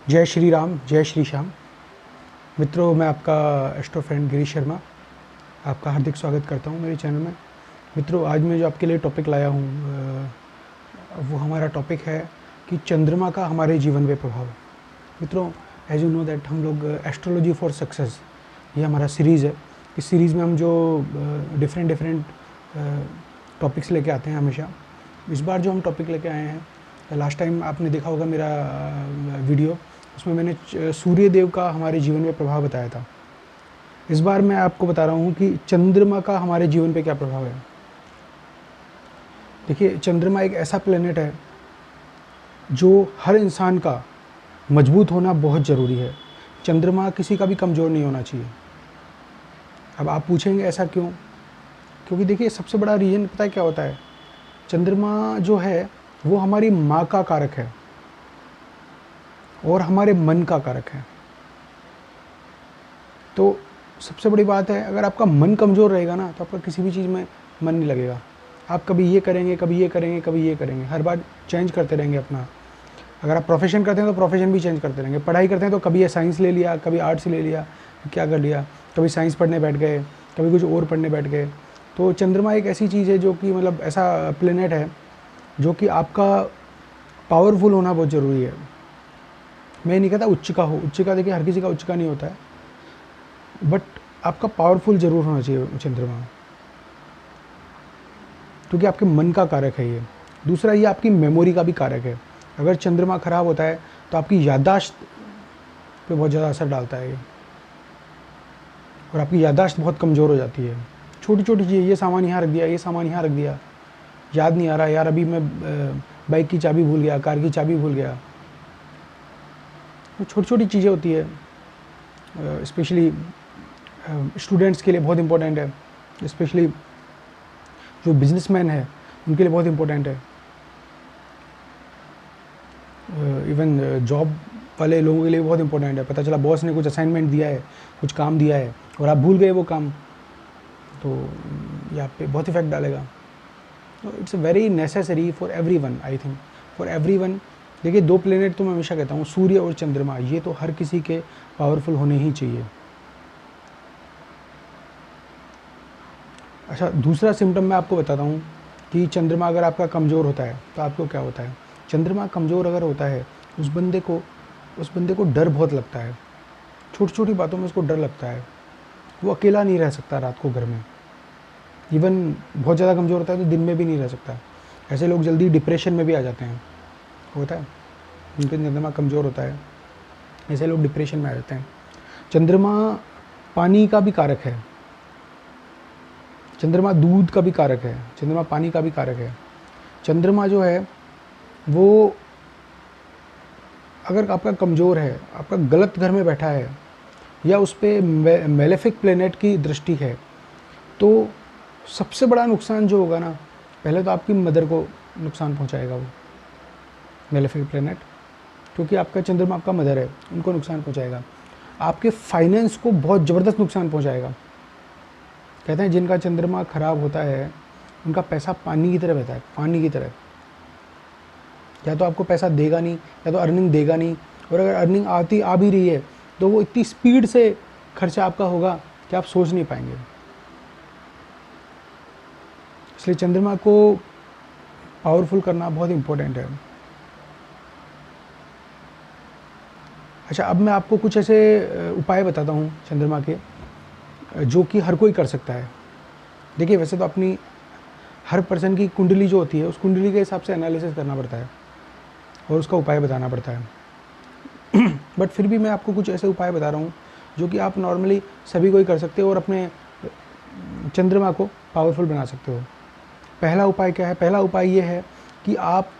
जय श्री राम, जय श्री श्याम। मित्रों, मैं आपका एस्ट्रो फ्रेंड गिरीश शर्मा आपका हार्दिक स्वागत करता हूं मेरे चैनल में। मित्रों, आज मैं जो आपके लिए टॉपिक लाया हूं वो हमारा टॉपिक है कि चंद्रमा का हमारे जीवन पे प्रभाव। मित्रों, एज यू नो दैट हम लोग एस्ट्रोलॉजी फॉर सक्सेस, ये हमारा सीरीज़ है। इस सीरीज़ में हम जो डिफरेंट टॉपिक्स लेके आते हैं हमेशा, इस बार जो हम टॉपिक लेके आए हैं, लास्ट टाइम आपने देखा होगा मेरा वीडियो, उसमें मैंने सूर्य देव का हमारे जीवन में प्रभाव बताया था। इस बार मैं आपको बता रहा हूँ कि चंद्रमा का हमारे जीवन पे क्या प्रभाव है। देखिए, चंद्रमा एक ऐसा प्लेनेट है जो हर इंसान का मजबूत होना बहुत ज़रूरी है। चंद्रमा किसी का भी कमज़ोर नहीं होना चाहिए। अब आप पूछेंगे ऐसा क्यों? क्योंकि देखिए, सबसे बड़ा रीज़न पता है क्या होता है? चंद्रमा जो है वो हमारी माँ का कारक है और हमारे मन का कारक है। तो सबसे बड़ी बात है, अगर आपका मन कमज़ोर रहेगा ना, तो आपका किसी भी चीज़ में मन नहीं लगेगा। आप कभी ये करेंगे, कभी ये करेंगे, कभी ये करेंगे, हर बार चेंज करते रहेंगे अपना। अगर आप प्रोफेशन करते हैं तो प्रोफेशन भी चेंज करते रहेंगे। पढ़ाई करते हैं तो कभी ये साइंस ले लिया, कभी आर्ट्स ले लिया, क्या कर लिया, कभी साइंस पढ़ने बैठ गए, कभी कुछ और पढ़ने बैठ गए। तो चंद्रमा एक ऐसी चीज़ है जो कि मतलब ऐसा प्लेनेट है जो कि आपका पावरफुल होना बहुत ज़रूरी है। मैं नहीं कहता उच्च का हो, उच्च का देखिए हर किसी का उच्च का नहीं होता है, बट आपका पावरफुल ज़रूर होना चाहिए चंद्रमा, क्योंकि आपके मन का कारक है ये। दूसरा, ये आपकी मेमोरी का भी कारक है। अगर चंद्रमा खराब होता है तो आपकी याददाश्त पे बहुत ज़्यादा असर डालता है ये, और आपकी याददाश्त बहुत कमज़ोर हो जाती है। छोटी छोटी चीज़, ये सामान यहाँ रख दिया, ये सामान यहाँ रख दिया, याद नहीं आ रहा यार, अभी मैं बाइक की चाबी भूल गया, कार की चाबी भूल गया। तो छोटी छोटी चीज़ें होती है, स्पेशली स्टूडेंट्स के लिए बहुत इम्पोर्टेंट है, स्पेशली जो बिजनेसमैन है उनके लिए बहुत इम्पोर्टेंट है। इवन जॉब वाले लोगों के लिए बहुत इम्पोर्टेंट है। पता चला बॉस ने कुछ असाइनमेंट दिया है, कुछ काम दिया है और आप भूल गए वो काम, तो ये आप पे बहुत इफेक्ट डालेगा। तो it's very necessary for everyone, I think for everyone. देखिए, दो प्लेनेट तो मैं हमेशा कहता हूँ, सूर्य और चंद्रमा, ये तो हर किसी के पावरफुल होने ही चाहिए। अच्छा, दूसरा सिम्टम मैं आपको बताता हूँ कि चंद्रमा अगर आपका कमज़ोर होता है तो आपको क्या होता है। चंद्रमा कमज़ोर अगर होता है, उस बंदे को डर बहुत लगता है। छोटी छोटी बातों में उसको डर लगता है। वो अकेला नहीं रह सकता रात को घर में। इवन बहुत ज़्यादा कमज़ोर होता है तो दिन में भी नहीं रह सकता। ऐसे लोग जल्दी डिप्रेशन में भी आ जाते हैं, होता है, उनका चंद्रमा कमज़ोर होता है, ऐसे लोग डिप्रेशन में आ जाते हैं। चंद्रमा पानी का भी कारक है, चंद्रमा दूध का भी कारक है, चंद्रमा पानी का भी कारक है। चंद्रमा जो है वो अगर आपका कमज़ोर है, आपका गलत घर में बैठा है, या उस पर मेलेफिक प्लेनेट की दृष्टि है, तो सबसे बड़ा नुकसान जो होगा ना, पहले तो आपकी मदर को नुकसान पहुंचाएगा वो मेलेफिक प्लेनेट, क्योंकि आपका चंद्रमा आपका मदर है, उनको नुकसान पहुंचाएगा। आपके फाइनेंस को बहुत ज़बरदस्त नुकसान पहुंचाएगा। कहते हैं जिनका चंद्रमा खराब होता है उनका पैसा पानी की तरह बहता है, पानी की तरह। या तो आपको पैसा देगा नहीं, या तो अर्निंग देगा नहीं, और अगर अर्निंग आ भी रही है तो वो इतनी स्पीड से खर्चा आपका होगा कि आप सोच नहीं पाएंगे। इसलिए चंद्रमा को पावरफुल करना बहुत इम्पोर्टेंट है। अच्छा, अब मैं आपको कुछ ऐसे उपाय बताता हूँ चंद्रमा के, जो कि हर कोई कर सकता है। देखिए, वैसे तो अपनी हर पर्सन की कुंडली जो होती है, उस कुंडली के हिसाब से एनालिसिस करना पड़ता है और उसका उपाय बताना पड़ता है। बट फिर भी मैं आपको कुछ ऐसे उपाय बता रहा हूँ जो कि आप नॉर्मली सभी कोई कर सकते हो और अपने चंद्रमा को पावरफुल बना सकते हो। पहला उपाय क्या है? पहला उपाय ये है कि आप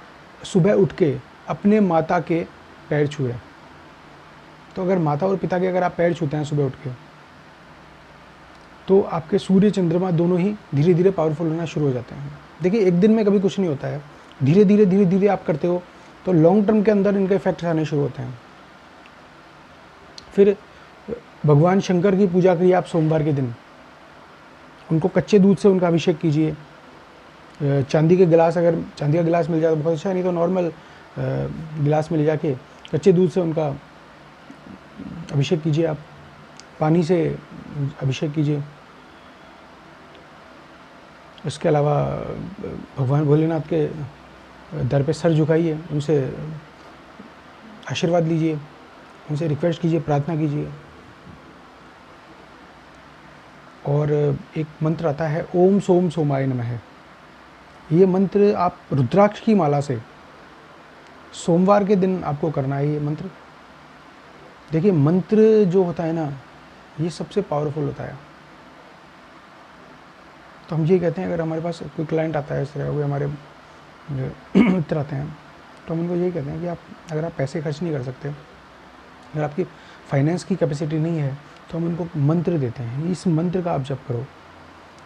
सुबह उठ के अपने माता के पैर छुएं। तो अगर माता और पिता के अगर आप पैर छूते हैं सुबह उठ के, तो आपके सूर्य चंद्रमा दोनों ही धीरे धीरे पावरफुल होना शुरू हो जाते हैं। देखिए, एक दिन में कभी कुछ नहीं होता है, धीरे धीरे आप करते हो तो लॉन्ग टर्म के अंदर इनके इफेक्ट्स आने शुरू होते हैं। फिर भगवान शंकर की पूजा करिए आप सोमवार के दिन, उनको कच्चे दूध से उनका अभिषेक कीजिए। चांदी के गिलास, अगर चांदी का गिलास मिल जाए तो बहुत अच्छा, नहीं तो नॉर्मल गिलास में ले जाके कच्चे दूध से उनका अभिषेक कीजिए, आप पानी से अभिषेक कीजिए। इसके अलावा भगवान भोलेनाथ के दर पे सर झुकाइए, उनसे आशीर्वाद लीजिए, उनसे रिक्वेस्ट कीजिए, प्रार्थना कीजिए। और एक मंत्र आता है ओम सोम सोमाय नमः। ये मंत्र आप रुद्राक्ष की माला से सोमवार के दिन आपको करना है ये मंत्र। देखिए, मंत्र जो होता है ना, ये सबसे पावरफुल होता है। तो हम ये कहते हैं, अगर हमारे पास कोई क्लाइंट आता है, इस तरह कोई हमारे मित्र आते हैं, तो हम उनको यही कहते हैं कि आप अगर आप पैसे खर्च नहीं कर सकते, अगर आपकी फाइनेंस की कैपेसिटी नहीं है, तो हम उनको मंत्र देते हैं। इस मंत्र का आप जप करो।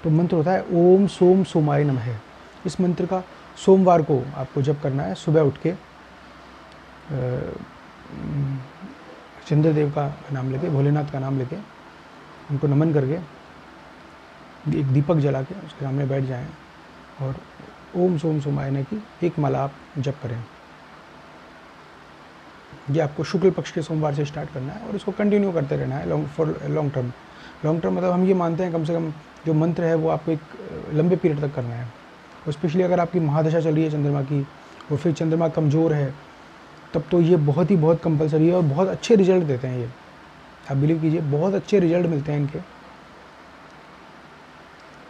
तो मंत्र होता है ओम सोम सोमाय नमः। इस मंत्र का सोमवार को आपको जप करना है। सुबह उठ के चंद्रदेव का नाम लेके, भोलेनाथ का नाम लेके, उनको नमन करके एक दीपक जला के उसके सामने बैठ जाएं और ओम सोम सोमाय नमः की एक माला आप जप करें। ये आपको शुक्ल पक्ष के सोमवार से स्टार्ट करना है और इसको कंटिन्यू करते रहना है for long term. Long term मतलब हम ये मानते हैं कम से कम जो मंत्र है वो आपको एक लंबे पीरियड तक करना है। और स्पेशली अगर आपकी महादशा चल रही है चंद्रमा की और फिर चंद्रमा कमज़ोर है, तब तो ये बहुत कंपलसरी है और बहुत अच्छे रिजल्ट देते हैं ये। आप बिलीव कीजिए, बहुत अच्छे रिजल्ट मिलते हैं इनके।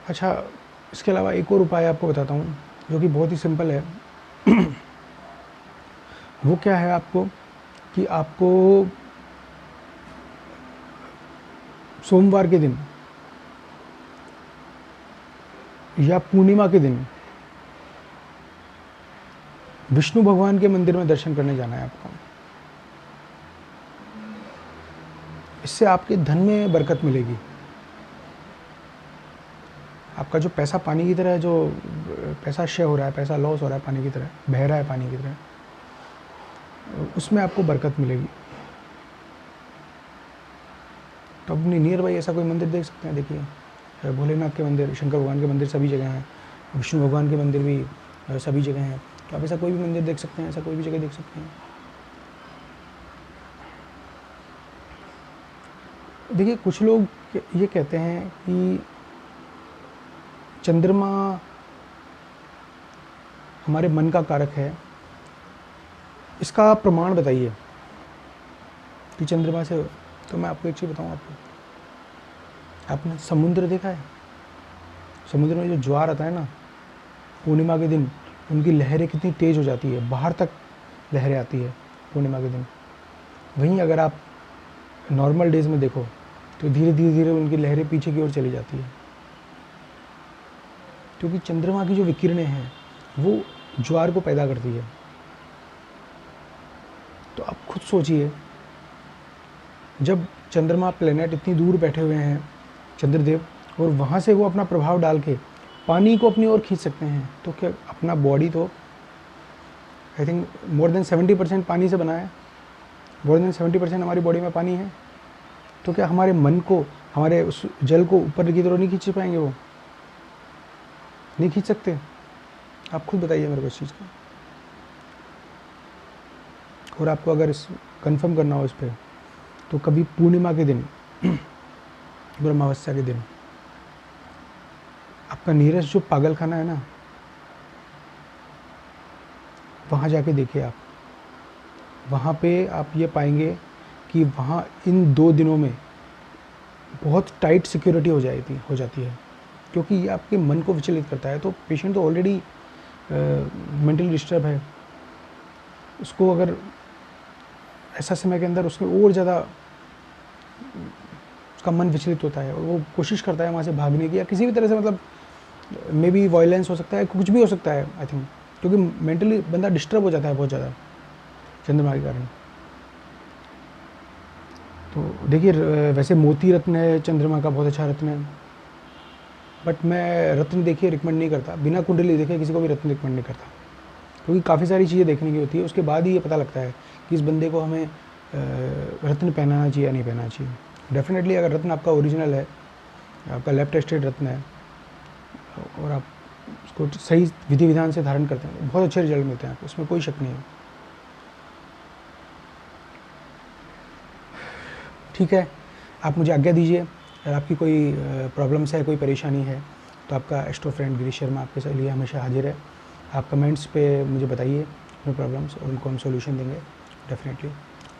अच्छा, इसके अलावा एक और उपाय आपको बताता हूँ जो कि बहुत ही सिंपल है। वो क्या है आपको कि आपको सोमवार के दिन या पूर्णिमा के दिन विष्णु भगवान के मंदिर में दर्शन करने जाना है आपको। इससे आपके धन में बरकत मिलेगी। आपका जो पैसा पानी की तरह है, जो पैसा क्षय हो रहा है, पैसा लॉस हो रहा है पानी की तरह, बह रहा है पानी की तरह, उसमें आपको बरकत मिलेगी। तो अपनी नियर बाई ऐसा कोई मंदिर देख सकते हैं। देखिए, भोलेनाथ के मंदिर, शंकर भगवान के मंदिर सभी जगह हैं, विष्णु भगवान के मंदिर भी सभी जगह हैं। तो आप ऐसा कोई भी मंदिर देख सकते हैं, ऐसा कोई भी जगह देख सकते हैं। देखिए, कुछ लोग ये कहते हैं कि चंद्रमा हमारे मन का कारक है। इसका प्रमाण बताइए कि चंद्रमा से। तो मैं आपको एक चीज़ बताऊँ आपने समुद्र देखा है? समुद्र में जो ज्वार आता है ना, पूर्णिमा के दिन उनकी लहरें कितनी तेज़ हो जाती है, बाहर तक लहरें आती है पूर्णिमा के दिन। वहीं अगर आप नॉर्मल डेज़ में देखो तो धीरे धीरे उनकी लहरें पीछे की ओर चली जाती है, क्योंकि चंद्रमा की जो विकिरणें हैं वो ज्वार को पैदा करती है। तो आप खुद सोचिए, जब चंद्रमा प्लेनेट इतनी दूर बैठे हुए हैं चंद्रदेव, और वहाँ से वो अपना प्रभाव डाल के पानी को अपनी ओर खींच सकते हैं, तो क्या अपना बॉडी तो आई थिंक मोर देन 70% पानी से बना है। मोर देन 70% हमारी बॉडी में पानी है। तो क्या हमारे मन को, हमारे उस जल को ऊपर की तरफ नहीं खींच पाएंगे? वो नहीं खींच सकते। आप खुद बताइए मेरे को इस चीज़ को। और आपको अगर इस कंफर्म करना हो इस पर, तो कभी पूर्णिमा के दिन और अमावस्या के दिन आपका नीयरेस्ट जो पागलखाना है ना, वहाँ जाके देखिए आप। वहाँ पे आप ये पाएंगे कि वहाँ इन 2 दिनों में बहुत टाइट सिक्योरिटी हो जाती है, क्योंकि ये आपके मन को विचलित करता है। तो पेशेंट तो ऑलरेडी मेंटली डिस्टर्ब है, उसको अगर ऐसा समय के अंदर उसमें और ज़्यादा उसका मन विचलित होता है और वो कोशिश करता है वहाँ से भागने की, या किसी भी तरह से, मतलब मे बी वायलेंस हो सकता है, कुछ भी हो सकता है आई थिंक, क्योंकि मेंटली बंदा डिस्टर्ब हो जाता है बहुत ज़्यादा चंद्रमा के कारण। तो देखिए, वैसे मोती रत्न है चंद्रमा का, बहुत अच्छा रत्न है, बट मैं रत्न देखिए रिकमेंड नहीं करता। बिना कुंडली देखे किसी को भी रत्न रिकमेंड नहीं करता, क्योंकि काफ़ी सारी चीज़ें देखने की होती है। उसके बाद ही ये पता लगता है कि इस बंदे को हमें रत्न पहनाना चाहिए या नहीं पहनाना चाहिए। डेफिनेटली अगर रत्न आपका ओरिजिनल है, आपका लैब टेस्टेड रत्न है, और आप उसको सही विधि विधान से धारण करते हैं, बहुत अच्छे रिजल्ट मिलते हैं आपको, उसमें कोई शक नहीं है। ठीक है, आप मुझे आज्ञा दीजिए। अगर आपकी कोई प्रॉब्लम्स है, कोई परेशानी है, तो आपका एस्ट्रो फ्रेंड गिरीश शर्मा आपके लिए हमेशा हाजिर है। आप कमेंट्स पे मुझे बताइए अपनी प्रॉब्लम्स और उनको हम सॉल्यूशन देंगे डेफिनेटली।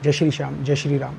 जय श्री श्याम, जय श्री राम।